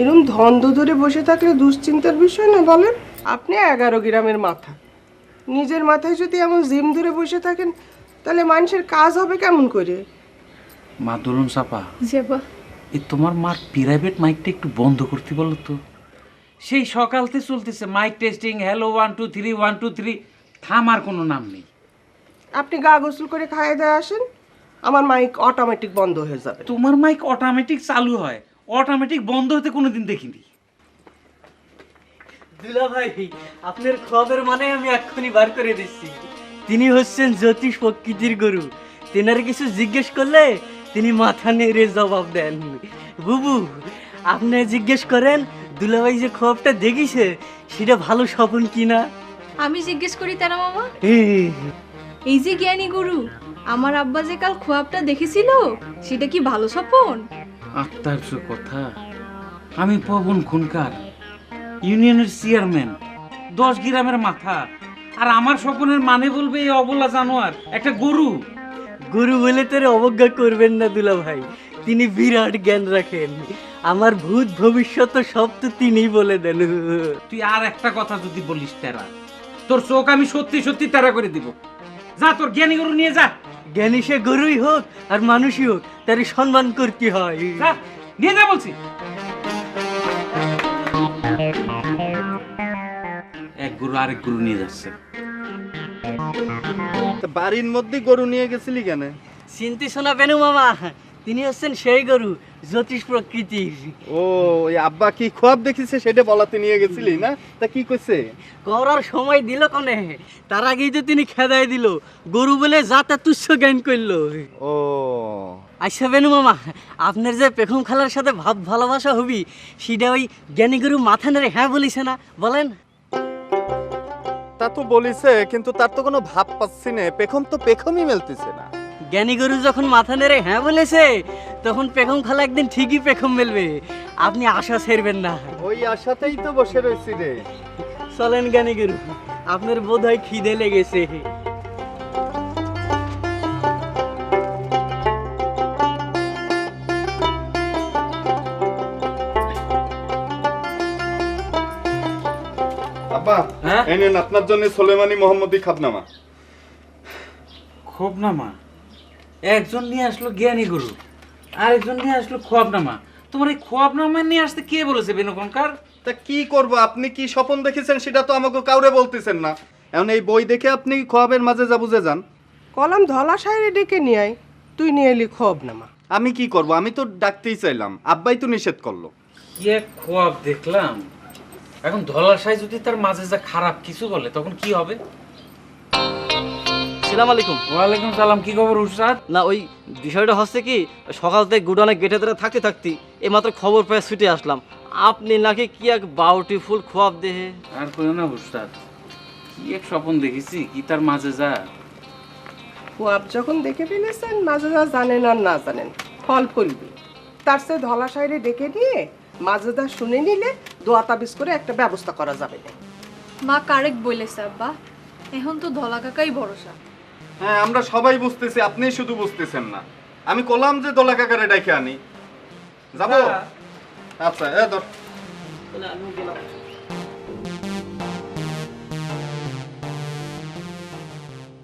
এরকম ধন্দ ধরে বসে থাকলে দুশ্চিন্তার বিষয় না বলেন? আপনি 11 গ্রামের মাথা, নিজের মাথায় যদি এমন জিম ধরে বসে থাকেন তাহলে মানুষের কাজ হবে কেমন করে? মা দোলন চাপা, যাবা এই তোমার মার প্রাইভেট মাইকটা একটু বন্ধ করতে বলো তো। সেই সকালতে চলতেছে মাইক টেস্টিং, হ্যালো 1 2 3 1 2 3, থামার কোনো নাম নেই। আপনি গা গোসল করে খাইয়ে দেয় আসেন, আমার মাইক অটোমেটিক বন্ধ হয়ে যাবে। তোমার মাইক অটোমেটিক চালু হয়, অটোমেটিক বন্ধ হতে কোনোদিন দেখিনি। দুলা ভাই, আপনার খবর মানে আমি এক্ষুনি বার করে দিচ্ছি। তিনি হচ্ছেন জ্যোতিষ প্রকৃতির গুরু। তেনার কিছু জিজ্ঞেস করলে তিনি মাথা নেড়ে জবাব দেন। বুবু, আপনি জিজ্ঞেস করেন দুলা ভাই যে খবরটা দেখিছে সেটা ভালো স্বপ্ন কিনা। আমি জিজ্ঞেস করি তারা মামা, এই যে জ্ঞানী গুরু, আমার আব্বা যে কাল খোয়াবটা দেখেছিল সেটা কি ভালো স্বপন? আশ্চর্য কথা, আমি পবন খুনকার, ইউনিয়নের চেয়ারম্যান, 10 গ্রামের মাথা, আর আমার স্বপ্নের মানে বলবে এই অবলা জানোয়ার একটা গরু। গুরু বলে তোর অবজ্ঞা করবেন না দুলা ভাই, তিনি বিরাট জ্ঞান রাখেন। আমার ভূত ভবিষ্যৎ সব তো তিনিই বলে দেন। তুই আর একটা কথা যদি বলিস তেরা, তোর চোখ আমি সত্যি সত্যি তেরা করে দিব। যা তোর জ্ঞানী গরু নিয়ে যা। জ্ঞানী সে গরুই হোক আর মানুষই হোক, তারই সম্মান করতে হয়। যা, নিয়ে যা বলছি। এক গরু আরেক গরু নিয়ে যাচ্ছে। বাড়ির মধ্যে গরু নিয়ে গেছিলি কেন? চিন্তি শোনা বেনু মামা, তিনি হচ্ছেন সেই গরু, জ্যোতিষ প্রকৃতির। ও, ওই আব্বা কি খোয়াব দেখিছে সেটা বলাতে নিয়ে গেছিলি না? তা কি কইছে? করার সময় দিল কনে, তার আগেই তো তিনি খেদাই দিল, গরু বলে যা তা তুচ্ছ জ্ঞান করলো। ও আচ্ছা বেনু মামা, আপনার যে পেখম খালার সাথে ভাব ভালোবাসা হবি সেটা ওই জ্ঞানী গরু মাথা নেড়ে হ্যাঁ বলিছে না, বলেন? তা তো বলিছে, কিন্তু তার তো কোনো ভাব পাচ্ছি না, পেখম তো পেখমই মেলতেছে না। জ্ঞানী গরু যখন মাথা নেড়ে হ্যাঁ বলেছে তখন পেখম খালা একদিন ঠিকই পেখম মেলবে, আপনি আশা ছেড়বেন না। ওই আশাতেই তো বসে রয়েছি রে। চলেন জ্ঞানী গরু, আপনার বোধ হয় খিদে লেগেছে। আব্বা, হ্যাঁ? এই নেন আপনার জন্য সোলেমানি মোহাম্মদী খাবনামা। খোবনামা, একজন নিয়ে আসলো জ্ঞানী গরু, আরেকজন নিয়ে আসলো খোয়াবনামা। তোমার এই খোয়াবনামা নিয়ে আসতে কে বলেছে বেনুকঙ্কার? তা কি করব, আপনি কি স্বপ্ন দেখেছেন সেটা তো আমাকে কাউরে বলতেছেন না। এখন এই বই দেখে আপনি খোয়াবের মাঝে যা বুঝে যান। কলম ধলা সাইরে ডেকে নিয়ে আয়, তুই নিয়ে এলি খোয়াব নামা। আমি কি করব, আমি তো ডাকতেই চাইলাম, আব্বাই তো নিষেধ করলো। কি এক খোয়াব দেখলাম। এখন ধলাশাই যদি তার মাঝে যা খারাপ কিছু বলে তখন কি হবে? সালাম আলাইকুম। ওয়ালাইকুম সালাম, কি খবর উস্তাদ? না, ওই বিষয়টা হচ্ছে কি, সকাল থেকে গুডানে গেটে ধরে থাকতে এইমাত্র খবর পেয়ে ছুটে আসলাম, আপনি নাকি কি এক বাউটিফুল খোয়াব দেহে। আর কইও না উস্তাদ, কি এক স্বপ্ন দেখেছি, কি তার মাঝে যা। খোয়াব যখন দেখে ফেলেছেন, মাঝে যা জানেন আর না জানেন, ফল ফলবি। তার চেয়ে ধলা সাইরে ডেকে নিয়ে মাঝেদা শুনে নিলে দোয়া তাবিজ করে একটা ব্যবস্থা করা যাবে না। মা কারেক্ট বলেছে আব্বা, এখন তো ধলা কাকাই ভরসা। হ্যাঁ, আমরা সবাই বুঝতেছি, আপনিই শুধু বুঝতেছেন না। আমি কলাম যে দোলা কাকারে ডাকে আনি, যাবো? আচ্ছা, ধর। আমি গেলাম।